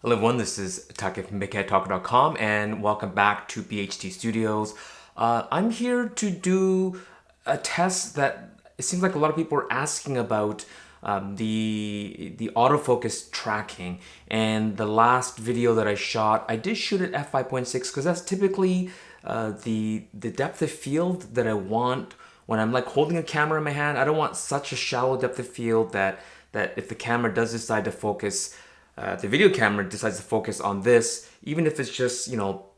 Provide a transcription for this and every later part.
Hello everyone, this is Taki from bigheadtaco.com and welcome back to BHT Studios. I'm here to do a test that it seems like a lot of people are asking about, the autofocus tracking. And the last video that I shot, I did shoot at f5.6 because that's typically the depth of field that I want when I'm like holding a camera in my hand. I don't want such a shallow depth of field that if the camera does decide to focus, the video camera decides to focus on this, even if it's just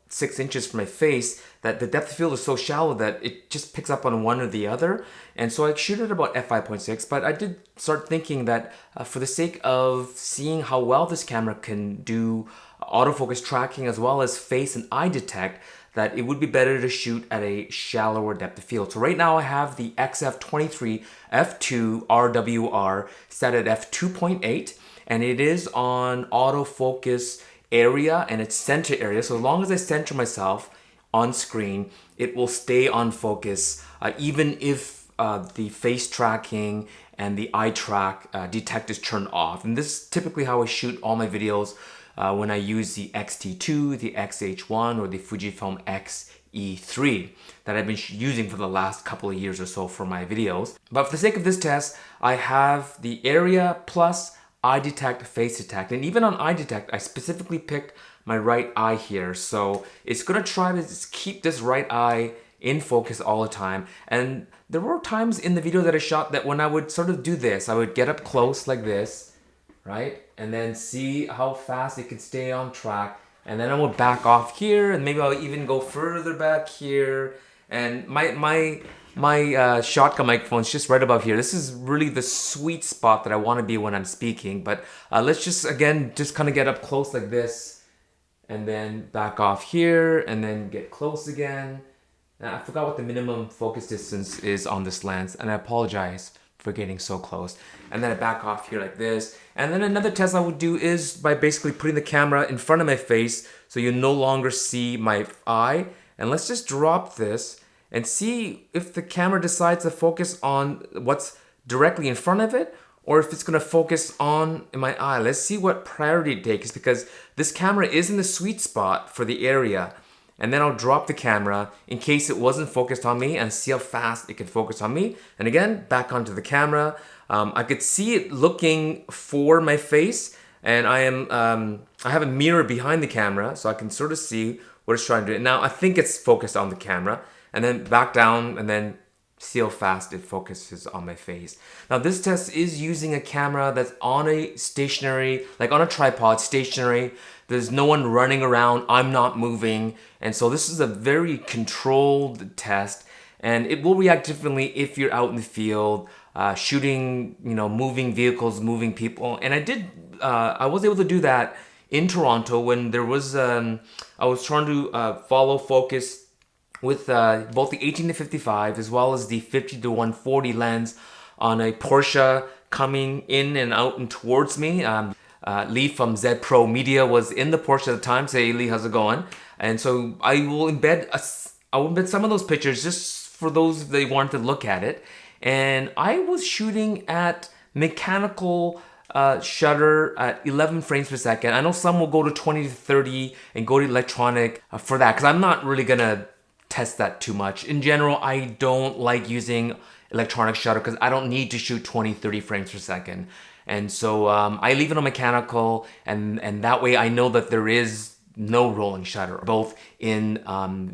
6 inches from my face, that the depth of field is so shallow that it just picks up on one or the other. And so I shoot at about f5.6, but I did start thinking that for the sake of seeing how well this camera can do autofocus tracking as well as face and eye detect, that it would be better to shoot at a shallower depth of field. So right now I have the XF23 f2 RWR set at f2.8, and it is on autofocus area and it's center area. So as long as I center myself on screen, it will stay on focus, even if the face tracking and the eye track detect is turned off. And this is typically how I shoot all my videos when I use the X-T2, the X-H1, or the Fujifilm X-E3 that I've been using for the last couple of years or so for my videos. But for the sake of this test, I have the area plus eye detect, face detect. And even on eye detect, I specifically picked my right eye here. So it's gonna try to just keep this right eye in focus all the time. And there were times in the video that I shot that when I would sort of do this, I would get up close like this, right? And then see how fast it could stay on track. And then I would back off here, and maybe I'll even go further back here. And my shotgun microphone is just right above here. This is really the sweet spot that I want to be when I'm speaking. But let's just kind of get up close like this, and then back off here, and then get close again. Now, I forgot what the minimum focus distance is on this lens, and I apologize for getting so close. And then I back off here like this. And then another test I would do is by basically putting the camera in front of my face so you no longer see my eye. And let's just drop this and see if the camera decides to focus on what's directly in front of it, or if it's gonna focus on my eye. Let's see what priority it takes, because this camera is in the sweet spot for the area. And then I'll drop the camera in case it wasn't focused on me and see how fast it can focus on me. And again, back onto the camera. I could see it looking for my face, and I have a mirror behind the camera, so I can sort of see what it's trying to do. And now I think it's focused on the camera, and then back down, and then see how fast it focuses on my face. Now this test is using a camera that's on a stationary, like on a tripod, stationary. There's no one running around, I'm not moving. And so this is a very controlled test, and it will react differently if you're out in the field, shooting, moving vehicles, moving people. And I was able to do that in Toronto when there was, I was trying to follow focus with both the 18-55 as well as the 50-140 lens on a Porsche coming in and out and towards me. Lee from Z Pro Media was in the Porsche at the time. Say, Lee, how's it going? And so I will embed some of those pictures just for those that want to look at it. And I was shooting at mechanical shutter at 11 frames per second. I know some will go to 20 to 30 and go to electronic for that, because I'm not really gonna test that too much. In general, I don't like using electronic shutter because I don't need to shoot 20-30 frames per second. And so I leave it on mechanical, and that way I know that there is no rolling shutter, both in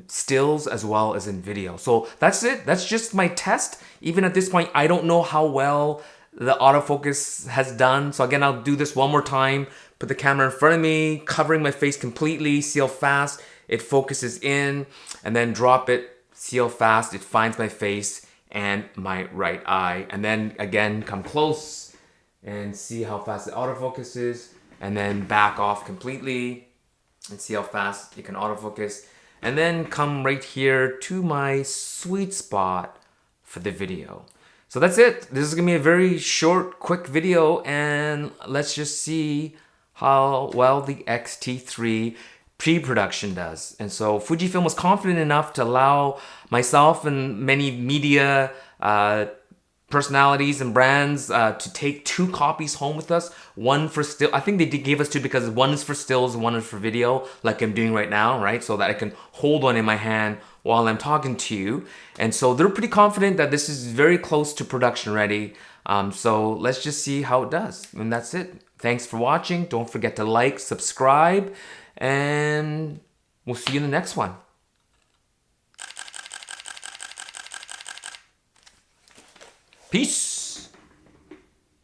stills as well as in video. So that's it. That's just my test. Even at this point, I don't know how well the autofocus has done. So again, I'll do this one more time. Put the camera in front of me, covering my face completely, see how fast it focuses in, and then drop it, see how fast it finds my face and my right eye. And then again, come close and see how fast the autofocus is, and then back off completely and see how fast it can autofocus. And then come right here to my sweet spot for the video. So that's it. This is gonna be a very short, quick video, and let's just see how well the X-T3 pre-production does. And so Fujifilm was confident enough to allow myself and many media personalities and brands to take 2 copies home with us. One for still, I think they gave us 2 because one is for stills and one is for video, like I'm doing right now, right? So that I can hold one in my hand while I'm talking to you. And so they're pretty confident that this is very close to production ready. So let's just see how it does. And that's it. Thanks for watching. Don't forget to like, subscribe, and we'll see you in the next one. Peace.